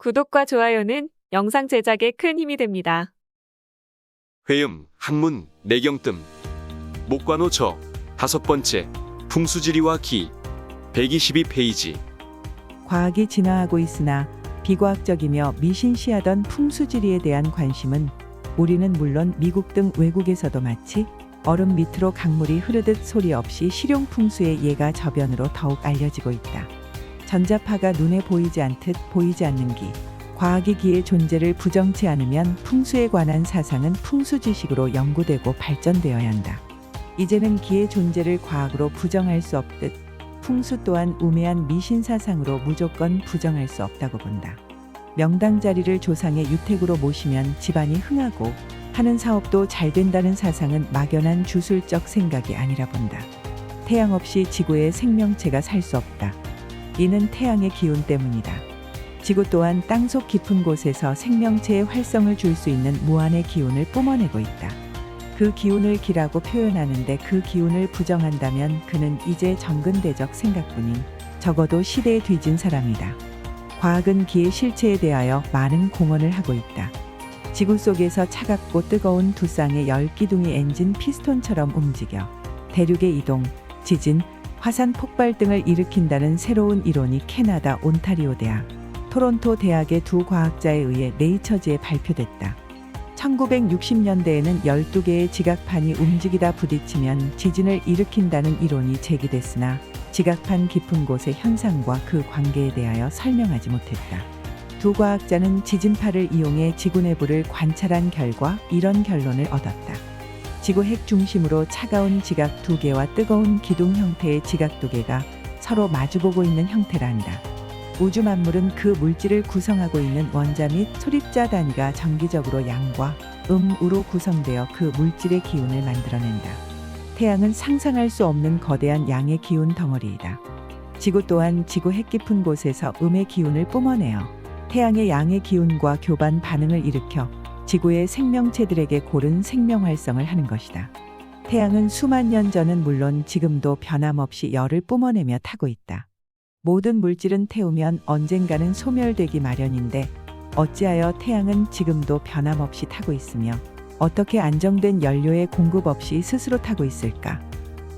구독과 좋아요는 영상 제작에 큰 힘이 됩니다. 회음, 학문, 내경뜸, 목관호처, 5번째, 풍수지리와 기, 122페이지. 과학이 진화하고 있으나 비과학적이며 미신시하던 풍수지리에 대한 관심은 우리는 물론 미국 등 외국에서도 마치 얼음 밑으로 강물이 흐르듯 소리 없이 실용풍수의 예가 저변으로 더욱 알려지고 있다. 전자파가 눈에 보이지 않듯 보이지 않는 기, 과학이 기의 존재를 부정치 않으면 풍수에 관한 사상은 풍수 지식으로 연구되고 발전되어야 한다. 이제는 기의 존재를 과학으로 부정할 수 없듯 풍수 또한 우매한 미신 사상으로 무조건 부정할 수 없다고 본다. 명당 자리를 조상의 유택으로 모시면 집안이 흥하고 하는 사업도 잘 된다는 사상은 막연한 주술적 생각이 아니라 본다. 태양 없이 지구의 생명체가 살 수 없다. 이는 태양의 기운 때문이다. 지구 또한 땅속 깊은 곳에서 생명체의 활성을 줄 수 있는 무한의 기운을 뿜어내고 있다. 그 기운을 기라고 표현하는데 그 기운을 부정한다면 그는 이제 정근대적 생각뿐인 적어도 시대에 뒤진 사람이다. 과학은 기의 실체에 대하여 많은 공헌을 하고 있다. 지구 속에서 차갑고 뜨거운 두 쌍의 열기둥이 엔진 피스톤처럼 움직여 대륙의 이동, 지진, 화산 폭발 등을 일으킨다는 새로운 이론이 캐나다 온타리오 대학, 토론토 대학의 두 과학자에 의해 네이처지에 발표됐다. 1960년대에는 12개의 지각판이 움직이다 부딪히면 지진을 일으킨다는 이론이 제기됐으나 지각판 깊은 곳의 현상과 그 관계에 대하여 설명하지 못했다. 두 과학자는 지진파를 이용해 지구 내부를 관찰한 결과 이런 결론을 얻었다. 지구 핵 중심으로 차가운 지각 두 개와 뜨거운 기둥 형태의 지각 두 개가 서로 마주보고 있는 형태라 한다. 우주 만물은 그 물질을 구성하고 있는 원자 및 소립자 단위가 정기적으로 양과 음으로 구성되어 그 물질의 기운을 만들어낸다. 태양은 상상할 수 없는 거대한 양의 기운 덩어리이다. 지구 또한 지구 핵 깊은 곳에서 음의 기운을 뿜어내어 태양의 양의 기운과 교반 반응을 일으켜 지구의 생명체들에게 고른 생명 활성을 하는 것이다. 태양은 수만 년 전은 물론 지금도 변함없이 열을 뿜어내며 타고 있다. 모든 물질은 태우면 언젠가는 소멸되기 마련인데 어찌하여 태양은 지금도 변함없이 타고 있으며 어떻게 안정된 연료의 공급 없이 스스로 타고 있을까?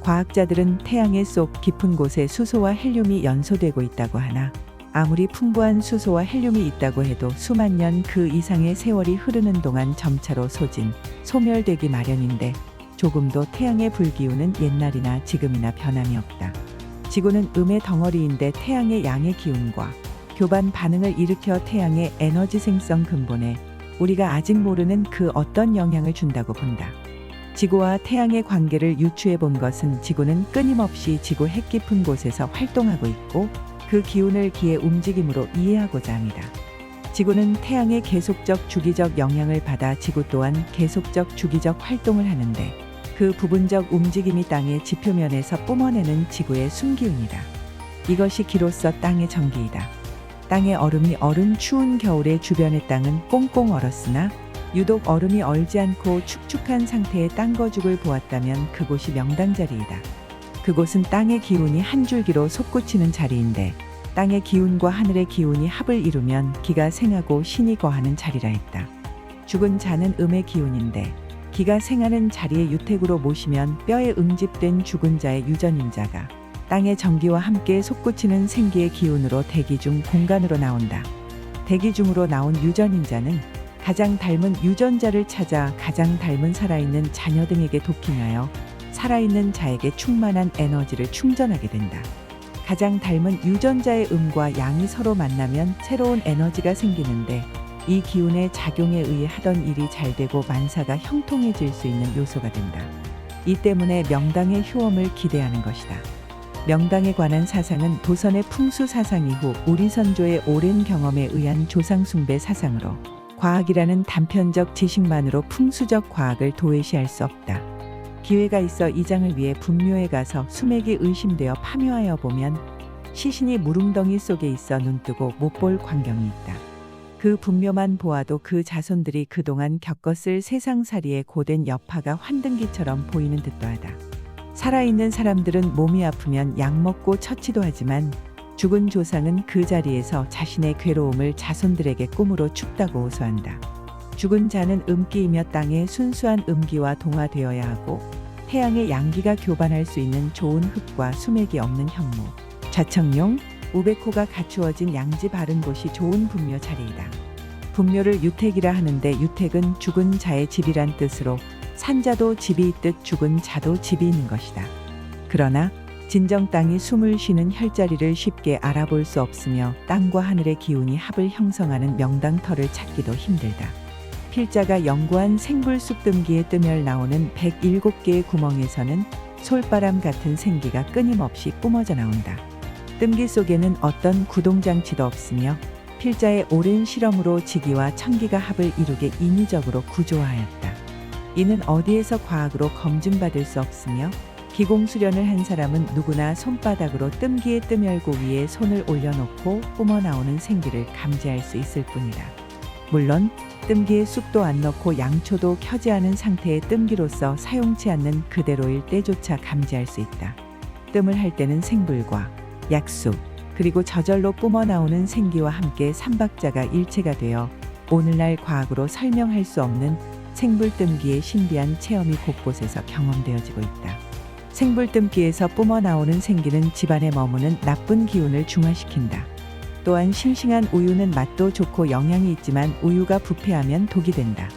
과학자들은 태양의 속 깊은 곳에 수소와 헬륨이 연소되고 있다고 하나 아무리 풍부한 수소와 헬륨이 있다고 해도 수만 년 그 이상의 세월이 흐르는 동안 점차로 소진, 소멸되기 마련인데 조금도 태양의 불기운은 옛날이나 지금이나 변함이 없다. 지구는 음의 덩어리인데 태양의 양의 기운과 교반 반응을 일으켜 태양의 에너지 생성 근본에 우리가 아직 모르는 그 어떤 영향을 준다고 본다. 지구와 태양의 관계를 유추해 본 것은 지구는 끊임없이 지구 핵 깊은 곳에서 활동하고 있고 그 기운을 기의 움직임으로 이해하고자 합니다. 지구는 태양의 계속적 주기적 영향을 받아 지구 또한 계속적 주기적 활동을 하는데 그 부분적 움직임이 땅의 지표면에서 뿜어내는 지구의 숨기운이다. 이것이 기로써 땅의 정기이다. 땅의 얼음이 얼은 추운 겨울의 주변의 땅은 꽁꽁 얼었으나 유독 얼음이 얼지 않고 축축한 상태의 땅거죽을 보았다면 그곳이 명당자리이다. 그곳은 땅의 기운이 한 줄기로 솟구치는 자리인데 땅의 기운과 하늘의 기운이 합을 이루면 기가 생하고 신이 거하는 자리라 했다. 죽은 자는 음의 기운인데 기가 생하는 자리에 유택으로 모시면 뼈에 응집된 죽은 자의 유전인자가 땅의 정기와 함께 솟구치는 생기의 기운으로 대기 중 공간으로 나온다. 대기 중으로 나온 유전인자는 가장 닮은 유전자를 찾아 가장 닮은 살아있는 자녀 등에게 도킹하여 살아있는 자에게 충만한 에너지를 충전하게 된다. 가장 닮은 유전자의 음과 양이 서로 만나면 새로운 에너지가 생기는데 이 기운의 작용에 의해 하던 일이 잘 되고 만사가 형통해질 수 있는 요소가 된다. 이 때문에 명당의 효험을 기대하는 것이다. 명당에 관한 사상은 도선의 풍수 사상 이후 우리 선조의 오랜 경험에 의한 조상 숭배 사상으로 과학이라는 단편적 지식만으로 풍수적 과학을 도외시할 수 없다. 기회가 있어 이 장을 위해 분묘에 가서 수맥이 의심되어 파묘하여 보면 시신이 무릉덩이 속에 있어 눈뜨고 못 볼 광경이 있다. 그 분묘만 보아도 그 자손들이 그동안 겪었을 세상살이의 고된 여파가 환등기처럼 보이는 듯도 하다. 살아있는 사람들은 몸이 아프면 약 먹고 처치도 하지만 죽은 조상은 그 자리에서 자신의 괴로움을 자손들에게 꿈으로 춥다고 호소한다. 죽은 자는 음기이며 땅의 순수한 음기와 동화되어야 하고 태양의 양기가 교반할 수 있는 좋은 흙과 수맥이 없는 현무, 좌청룡, 우백호가 갖추어진 양지 바른 곳이 좋은 분묘 자리이다. 분묘를 유택이라 하는데 유택은 죽은 자의 집이란 뜻으로 산자도 집이 있듯 죽은 자도 집이 있는 것이다. 그러나 진정 땅이 숨을 쉬는 혈자리를 쉽게 알아볼 수 없으며 땅과 하늘의 기운이 합을 형성하는 명당터를 찾기도 힘들다. 필자가 연구한 생불쑥 뜸기에 뜨멸 나오는 107개의 구멍에서는 솔바람 같은 생기가 끊임없이 뿜어져 나온다. 뜸기 속에는 어떤 구동장치도 없으며 필자의 오랜 실험으로 지기와 천기가 합을 이루게 인위적으로 구조하였다. 이는 어디에서 과학으로 검증받을 수 없으며 기공수련을 한 사람은 누구나 손바닥으로 뜸기의 뜸열고 위에 손을 올려놓고 뿜어나오는 생기를 감지할 수 있을 뿐이다. 물론 뜸기에 쑥도 안 넣고 양초도 켜지 않은 상태의 뜸기로서 사용치 않는 그대로일 때조차 감지할 수 있다. 뜸을 할 때는 생불과 약수 그리고 저절로 뿜어나오는 생기와 함께 삼박자가 일체가 되어 오늘날 과학으로 설명할 수 없는 생불뜸기의 신비한 체험이 곳곳에서 경험되어지고 있다. 생불뜸기에서 뿜어나오는 생기는 집안에 머무는 나쁜 기운을 중화시킨다. 또한 싱싱한 우유는 맛도 좋고 영양이 있지만 우유가 부패하면 독이 된다.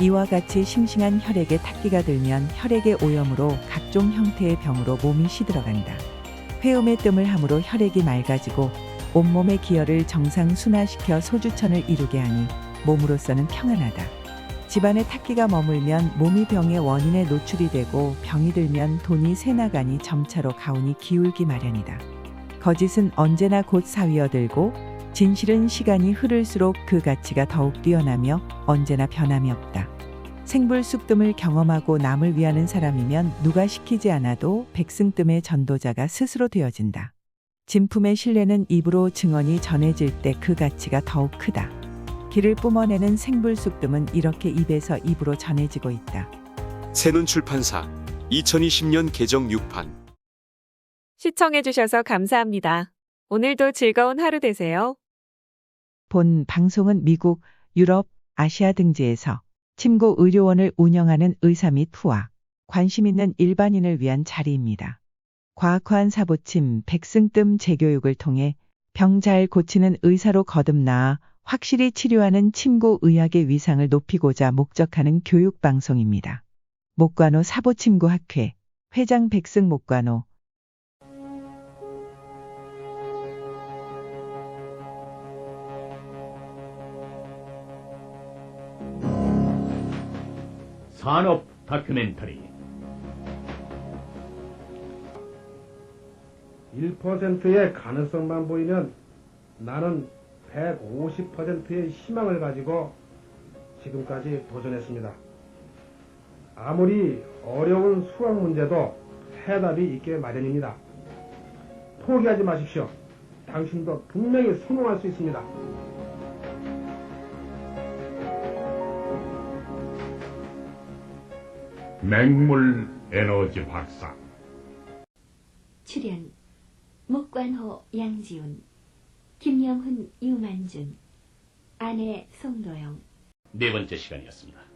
이와 같이 싱싱한 혈액에 탁기가 들면 혈액의 오염으로 각종 형태의 병으로 몸이 시들어간다. 회음의 뜸을 함으로 혈액이 맑아지고 온몸의 기혈을 정상 순화시켜 소주천을 이루게 하니 몸으로서는 평안하다. 집안에 탁기가 머물면 몸이 병의 원인에 노출이 되고 병이 들면 돈이 새나가니 점차로 가운이 기울기 마련이다. 거짓은 언제나 곧 사위어들고 진실은 시간이 흐를수록 그 가치가 더욱 뛰어나며 언제나 변함이 없다. 생불쑥뜸을 경험하고 남을 위하는 사람이면 누가 시키지 않아도 백승뜸의 전도자가 스스로 되어진다. 진품의 신뢰는 입으로 증언이 전해질 때 그 가치가 더욱 크다. 기를 뿜어내는 생불쑥뜸은 이렇게 입에서 입으로 전해지고 있다. 새눈출판사 2020년 개정 6판. 시청해주셔서 감사합니다. 오늘도 즐거운 하루 되세요. 본 방송은 미국, 유럽, 아시아 등지에서 침구 의료원을 운영하는 의사 및 후아, 관심 있는 일반인을 위한 자리입니다. 과학화한 사보침, 백승뜸 재교육을 통해 병 잘 고치는 의사로 거듭나아 확실히 치료하는 침구 의학의 위상을 높이고자 목적하는 교육 방송입니다. 목관호 사보침구학회 회장 백승 목관호. 산업 다큐멘터리 1%의 가능성만 보이면 나는 150%의 희망을 가지고 지금까지 도전했습니다. 아무리 어려운 수학 문제도 해답이 있게 마련입니다. 포기하지 마십시오. 당신도 분명히 성공할 수 있습니다. 맹물 에너지 박사. 출연 목관호 양지훈, 김영훈 유만준, 아내 송도영. 네 번째 시간이었습니다.